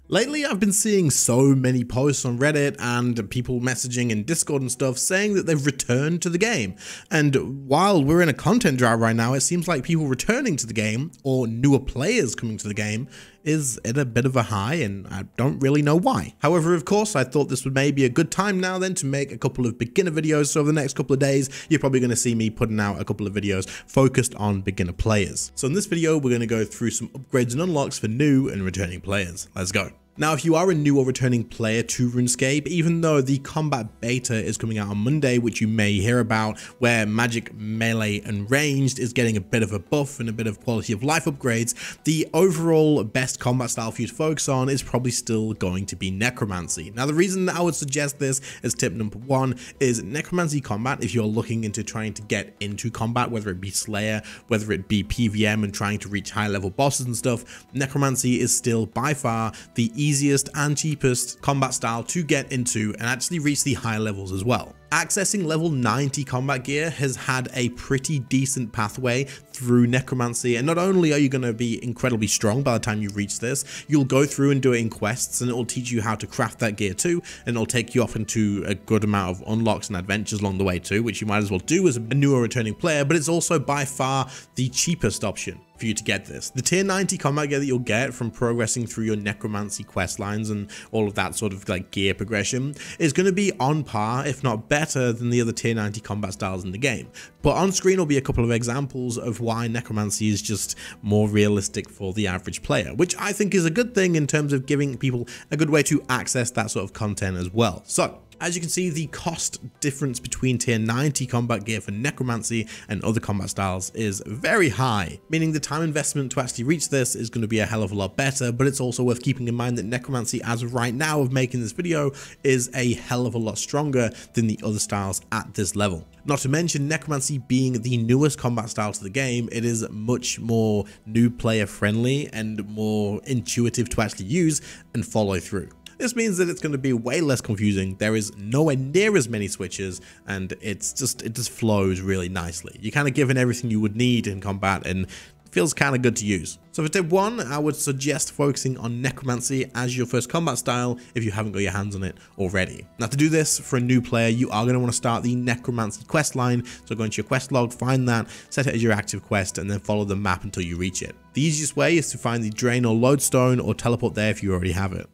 Lately, I've been seeing so many posts on Reddit and people messaging in Discord and stuff saying that they've returned to the game. And while we're in a content drought right now, it seems like people returning to the game or newer players coming to the game is at a bit of a high, and I don't really know why. However, of course, I thought this would maybe a good time now then to make a couple of beginner videos. So over the next couple of days, you're probably going to see me putting out a couple of videos focused on beginner players. So in this video, we're going to go through some upgrades and unlocks for new and returning players. Let's go. Now, if you are a new or returning player to RuneScape, even though the combat beta is coming out on Monday, which you may hear about, where magic, melee, and ranged is getting a bit of a buff and a bit of quality of life upgrades, the overall best combat style for you to focus on is probably still going to be necromancy. Now, the reason that I would suggest this as tip number one is necromancy combat. If you're looking into trying to get into combat, whether it be Slayer, whether it be PVM and trying to reach high level bosses and stuff, necromancy is still by far the easiest and cheapest combat style to get into and actually reach the high levels as well. Accessing level 90 combat gear has had a pretty decent pathway through necromancy, and not only are you going to be incredibly strong by the time you reach this, you'll go through and do it in quests, and it will teach you how to craft that gear too, and it'll take you off into a good amount of unlocks and adventures along the way too, which you might as well do as a newer returning player. But it's also by far the cheapest option for you to get this. The tier 90 combat gear that you'll get from progressing through your necromancy quest lines and all of that sort of like gear progression is going to be on par, if not better, than the other tier 90 combat styles in the game. But on screen will be a couple of examples of why necromancy is just more realistic for the average player, which I think is a good thing in terms of giving people a good way to access that sort of content as well. So, as you can see, the cost difference between tier 90 combat gear for necromancy and other combat styles is very high, meaning the time investment to actually reach this is going to be a hell of a lot better. But it's also worth keeping in mind that necromancy, as of right now of making this video, is a hell of a lot stronger than the other styles at this level. Not to mention, necromancy being the newest combat style to the game, it is much more new player friendly and more intuitive to actually use and follow through. This means that it's going to be way less confusing. There is nowhere near as many switches, and it just flows really nicely. You're kind of given everything you would need in combat, and it feels kind of good to use. So for tip one, I would suggest focusing on necromancy as your first combat style if you haven't got your hands on it already. Now, to do this for a new player, you are going to want to start the necromancy quest line. So go into your quest log, find that, set it as your active quest, and then follow the map until you reach it. The easiest way is to find the drain or lodestone or teleport there if you already have it.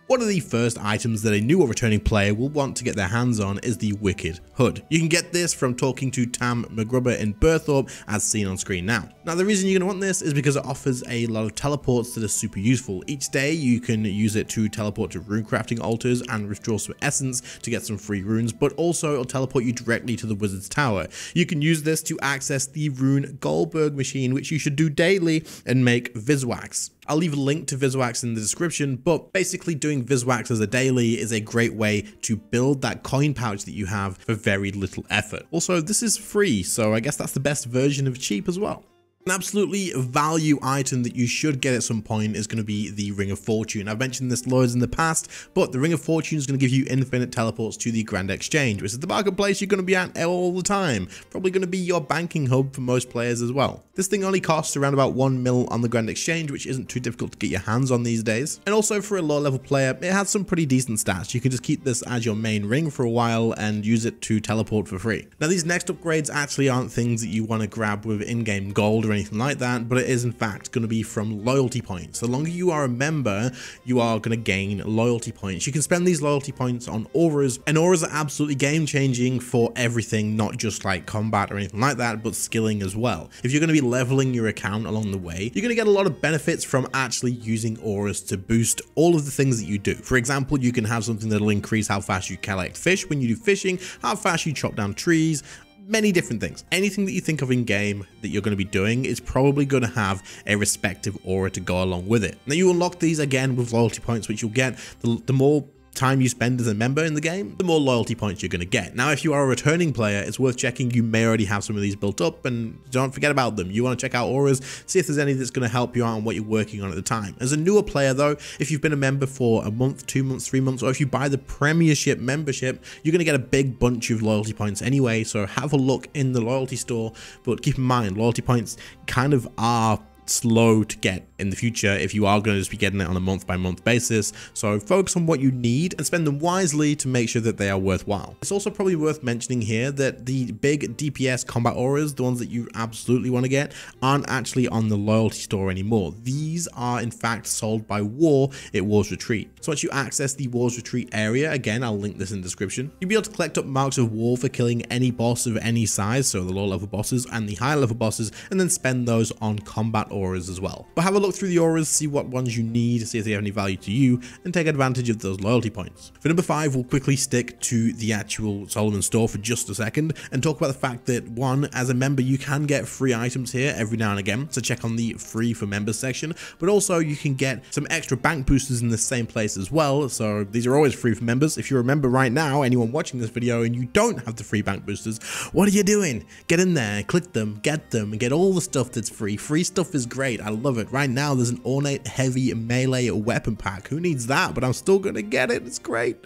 One of the first items that a new or returning player will want to get their hands on is the Wicked Hood. You can get this from talking to Tam McGrubber in Burthorpe, as seen on screen now. Now, the reason you're going to want this is because it offers a lot of teleports that are super useful. Each day you can use it to teleport to rune crafting altars and withdraw some essence to get some free runes, but also it'll teleport you directly to the Wizard's Tower. You can use this to access the Rune Goldberg machine, which you should do daily, and make Viswax. I'll leave a link to Viswax in the description, but basically doing Viswax as a daily is a great way to build that coin pouch that you have for very little effort. Also, this is free, so I guess that's the best version of cheap as well. An absolutely value item that you should get at some point is going to be the Ring of Fortune. I've mentioned this loads in the past, but the Ring of Fortune is going to give you infinite teleports to the Grand Exchange, which is the marketplace you're going to be at all the time. Probably going to be your banking hub for most players as well. This thing only costs around about 1 mil on the Grand Exchange, which isn't too difficult to get your hands on these days. And also for a low level player, it has some pretty decent stats. You can just keep this as your main ring for a while and use it to teleport for free. Now, these next upgrades actually aren't things that you want to grab with in-game gold or anything like that, but it is in fact going to be from loyalty points. The longer you are a member, you are going to gain loyalty points. You can spend these loyalty points on auras, and auras are absolutely game changing for everything, not just like combat or anything like that, but skilling as well. If you're going to be leveling your account along the way, you're going to get a lot of benefits from actually using auras to boost all of the things that you do. For example, you can have something that'll increase how fast you collect fish when you do fishing, how fast you chop down trees, many different things. Anything that you think of in game that you're going to be doing is probably going to have a respective aura to go along with it. Now, you unlock these again with loyalty points, which you'll get the more time you spend as a member in the game, the more loyalty points you're going to get. Now, if you are a returning player, it's worth checking. You may already have some of these built up, and don't forget about them. You want to check out auras, see if there's any that's going to help you out on what you're working on at the time. As a newer player though, if you've been a member for a month, 2 months, 3 months, or if you buy the Premiership membership, you're going to get a big bunch of loyalty points anyway, so have a look in the loyalty store. But keep in mind, loyalty points kind of are slow to get in the future if you are going to just be getting it on a month-by-month basis. So focus on what you need and spend them wisely to make sure that they are worthwhile. It's also probably worth mentioning here that the big DPS combat auras, the ones that you absolutely want to get, aren't actually on the loyalty store anymore. These are in fact sold by War at War's Retreat. So once you access the War's Retreat area, again, I'll link this in the description, you'll be able to collect up marks of War for killing any boss of any size, so the low level bosses and the high level bosses, and then spend those on combat auras as well. But have a look through the auras, see what ones you need, see if they have any value to you, and take advantage of those loyalty points. For number 5, we'll quickly stick to the actual Solomon store for just a second and talk about the fact that, one, as a member, you can get free items here every now and again, so check on the free for members section, but also you can get some extra bank boosters in the same place as well. So these are always free for members. If you're a member right now, anyone watching this video, and you don't have the free bank boosters, what are you doing? Get in there, click them, and get all the stuff that's free. Free stuff is great. I love it. Right now, there's an ornate heavy melee weapon pack. Who needs that? But I'm still gonna get it. It's great.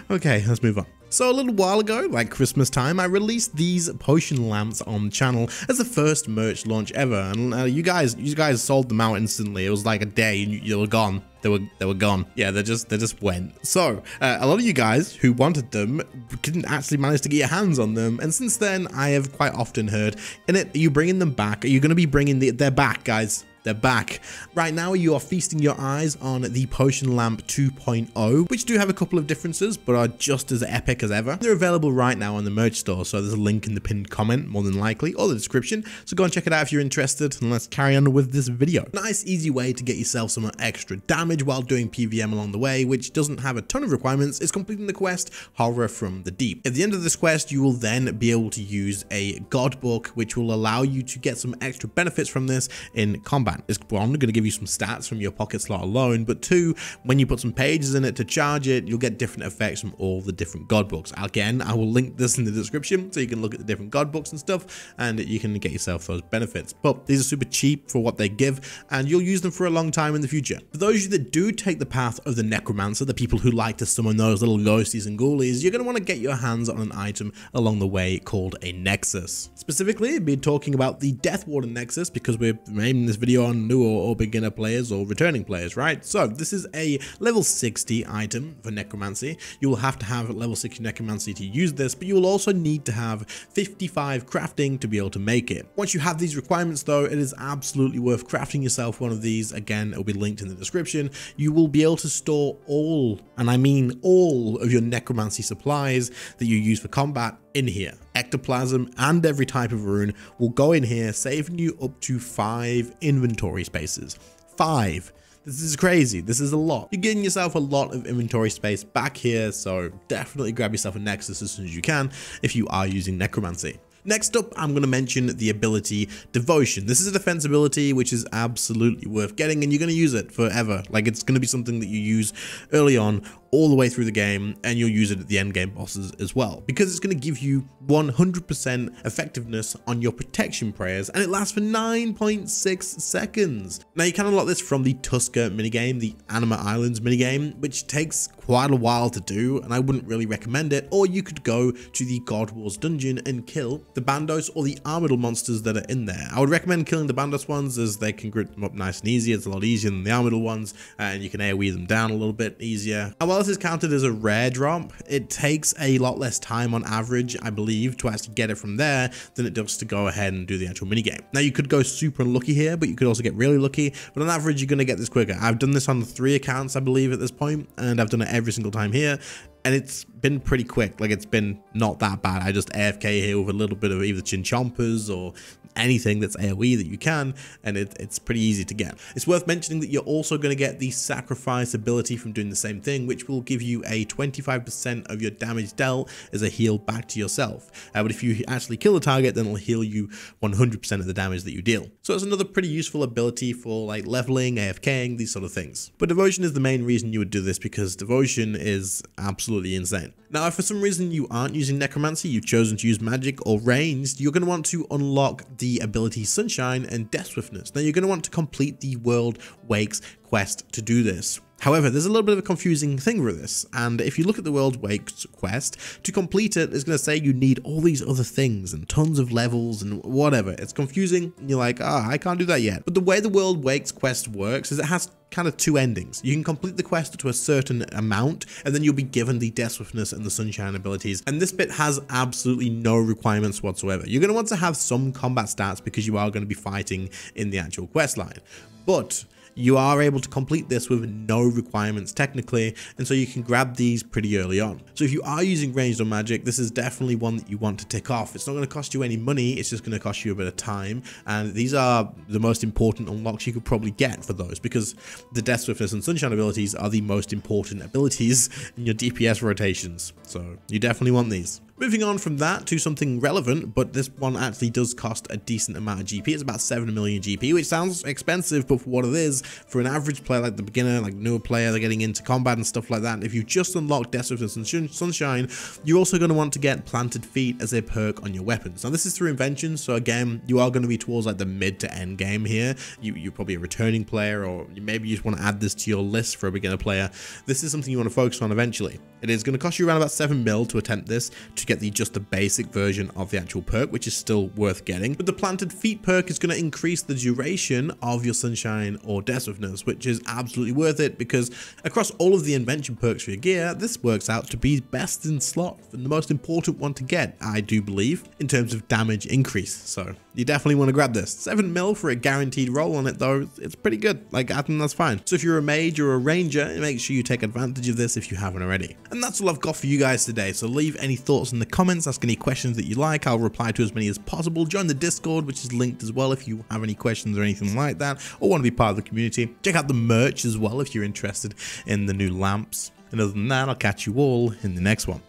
Okay, let's move on. So a little while ago, like Christmas time, I released these potion lamps on the channel as the first merch launch ever, and you guys sold them out instantly. It was like a day, and you were gone. They were gone. Yeah, they just went. So a lot of you guys who wanted them didn't actually manage to get your hands on them, and since then I have quite often heard, are you bringing them back? Are you going to be bringing they're back, guys? They're back. Right now, you are feasting your eyes on the Potion Lamp 2.0, which do have a couple of differences, but are just as epic as ever. They're available right now on the merch store, so there's a link in the pinned comment, more than likely, or the description. So go and check it out if you're interested, and let's carry on with this video. Nice, easy way to get yourself some extra damage while doing PVM along the way, which doesn't have a ton of requirements, is completing the quest, Horror from the Deep. At the end of this quest, you will then be able to use a God Book, which will allow you to get some extra benefits from this in combat. It's one, going to give you some stats from your pocket slot alone, but two, when you put some pages in it to charge it, you'll get different effects from all the different God Books. Again, I will link this in the description so you can look at the different God Books and stuff, and you can get yourself those benefits. But these are super cheap for what they give, and you'll use them for a long time in the future. For those of you that do take the path of the Necromancer, the people who like to summon those little ghosties and ghoulies, you're going to want to get your hands on an item along the way called a Nexus. Specifically, we'll be talking about the Death Warden Nexus, because we're naming this video on new or beginner players or returning players, right? So this is a level 60 item for necromancy. You will have to have level 60 necromancy to use this, but you will also need to have 55 crafting to be able to make it. Once you have these requirements though, it is absolutely worth crafting yourself one of these. Again, it will be linked in the description. You will be able to store all, and I mean all, of your necromancy supplies that you use for combat in here. Ectoplasm and every type of rune will go in here, saving you up to 5 inventory spaces. 5. This is crazy. This is a lot. You're getting yourself a lot of inventory space back here, so definitely grab yourself a Nexus as soon as you can if you are using necromancy. Next up, I'm going to mention the ability Devotion. This is a defense ability which is absolutely worth getting, and you're going to use it forever. Like, it's going to be something that you use early on all the way through the game, and you'll use it at the end game bosses as well, because it's going to give you 100% effectiveness on your protection prayers, and it lasts for 9.6 seconds. Now you can unlock this from the Tusker minigame, the Anima Islands minigame, which takes quite a while to do, and I wouldn't really recommend it. Or you could go to the God Wars dungeon and kill the Bandos or the Armadillo monsters that are in there. I would recommend killing the Bandos ones, as they can grit them up nice and easy. It's a lot easier than the Armadillo ones, and you can AoE them down a little bit easier. And while this is counted as a rare drop, it takes a lot less time on average, I believe, to actually get it from there than it does to go ahead and do the actual minigame. Now you could go super unlucky here, but you could also get really lucky, but on average you're going to get this quicker. I've done this on 3 accounts, I believe, at this point, and I've done it every single time here, and it's been pretty quick. Like, it's been not that bad. I just AFK here with a little bit of either Chinchompers or anything that's AoE that you can, and it's pretty easy to get. It's worth mentioning that you're also going to get the Sacrifice ability from doing the same thing, which will give you a 25% of your damage dealt as a heal back to yourself. But if you actually kill the target, then it'll heal you 100% of the damage that you deal. So it's another pretty useful ability for like leveling, AFKing, these sort of things. But Devotion is the main reason you would do this, because Devotion is absolutely insane. Now, if for some reason you aren't using Necromancy, you've chosen to use Magic or Ranged, you're going to want to unlock the ability Sunshine and Death Swiftness. Now, you're going to want to complete the World Wakes quest to do this. However, there's a little bit of a confusing thing with this, and if you look at the World Wakes quest, to complete it, it's going to say you need all these other things and tons of levels and whatever. It's confusing, and you're like, I can't do that yet. But the way the World Wakes quest works is it has kind of two endings. You can complete the quest to a certain amount, and then you'll be given the Death Swiftness and the Sunshine abilities, and this bit has absolutely no requirements whatsoever. You're going to want to have some combat stats because you are going to be fighting in the actual quest line, but you are able to complete this with no requirements technically, and so you can grab these pretty early on. So if you are using ranged on magic, this is definitely one that you want to tick off. It's not going to cost you any money, it's just going to cost you a bit of time, and these are the most important unlocks you could probably get for those, because the Death Swiftness and Sunshine abilities are the most important abilities in your DPS rotations, so you definitely want these. Moving on from that to something relevant, but this one actually does cost a decent amount of GP. It's about 7 million GP, which sounds expensive, but for what it is, for an average player like the beginner, like newer player, they're getting into combat and stuff like that. If you just unlock Death Swiftness and Sunshine, you're also going to want to get Planted Feet as a perk on your weapons. Now, this is through invention, so again, you are going to be towards like the mid to end game here. You're probably a returning player, or maybe you just want to add this to your list for a beginner player. This is something you want to focus on eventually. It is going to cost you around about 7 mil to attempt this, to get just the basic version of the actual perk, which is still worth getting. But the Planted Feet perk is going to increase the duration of your Sunshine or Death Swiftness, which is absolutely worth it, because across all of the invention perks for your gear, this works out to be best in slot and the most important one to get, I do believe, in terms of damage increase. So you definitely want to grab this. 7 mil for a guaranteed roll on it though, it's pretty good. Like, I think that's fine. So if you're a mage or a ranger, make sure you take advantage of this if you haven't already. And that's all I've got for you guys today. So leave any thoughts in the comments, ask any questions that you like. I'll reply to as many as possible. Join the Discord, which is linked as well if you have any questions or anything like that, or want to be part of the community. Check out the merch as well if you're interested in the new lamps. And other than that, I'll catch you all in the next one.